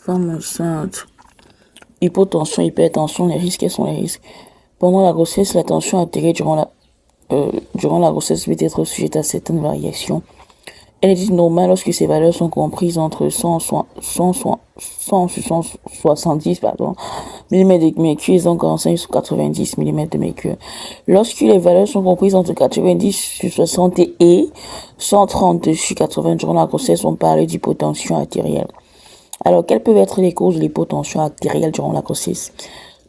Femme enceinte. Hypotension, hypertension, les risques, quels sont les risques? Pendant la grossesse, la tension artérielle durant la grossesse peut être sujette à certaines variations. Elle est dite normale lorsque ces valeurs sont comprises entre 170 mm de mercure et 145 sur 90 mm de mercure. Lorsque les valeurs sont comprises entre 90 sur 60 et 130 sur 80 durant la grossesse, on parle d'hypotension artérielle. Alors, quelles peuvent être les causes de l'hypotension artérielle durant la grossesse?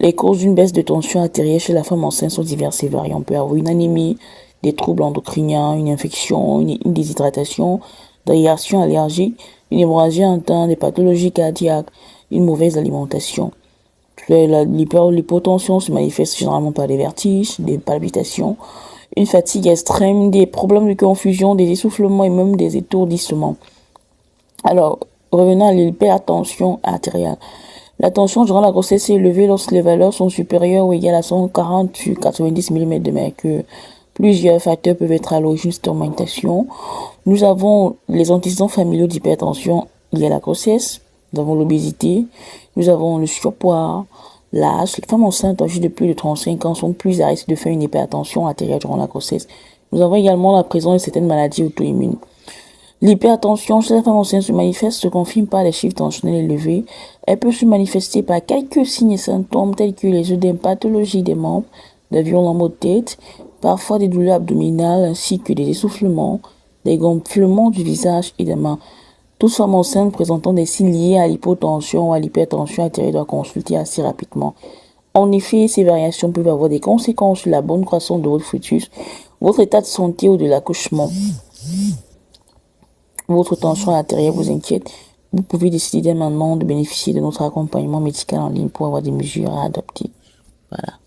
Les causes d'une baisse de tension artérielle chez la femme enceinte sont diverses et variées. On peut avoir une anémie, des troubles endocriniens, une infection, une déshydratation, des réactions allergiques, une hémorragie interne, des pathologies cardiaques, une mauvaise alimentation. L'hypotension se manifeste généralement par des vertiges, des palpitations, une fatigue extrême, des problèmes de confusion, des essoufflements et même des étourdissements. Alors, revenons à l'hypertension artérielle. La tension durant la grossesse est élevée lorsque les valeurs sont supérieures ou égales à 140 sur 90 mm de mercure. Plusieurs facteurs peuvent être à l'origine de cette augmentation. Nous avons les antécédents familiaux d'hypertension liés à la grossesse. Nous avons l'obésité. Nous avons le surpoids, l'âge. Les femmes enceintes âgées de plus de 35 ans sont plus à risque de faire une hypertension artérielle durant la grossesse. Nous avons également la présence de certaines maladies auto-immunes. L'hypertension chez la femme enceinte se manifeste, se confirme par des chiffres tensionnels élevés. Elle peut se manifester par quelques signes et symptômes tels que les œdèmes pathologiques des membres, des violents maux de tête, parfois des douleurs abdominales ainsi que des essoufflements, des gonflements du visage et des mains. Toute femme enceinte présentant des signes liés à l'hypotension ou à l'hypertension artérielle doit consulter assez rapidement. En effet, ces variations peuvent avoir des conséquences sur la bonne croissance de votre fœtus, votre état de santé ou de l'accouchement. Votre tension artérielle vous inquiète, vous pouvez décider dès maintenant de bénéficier de notre accompagnement médical en ligne pour avoir des mesures à adopter. Voilà.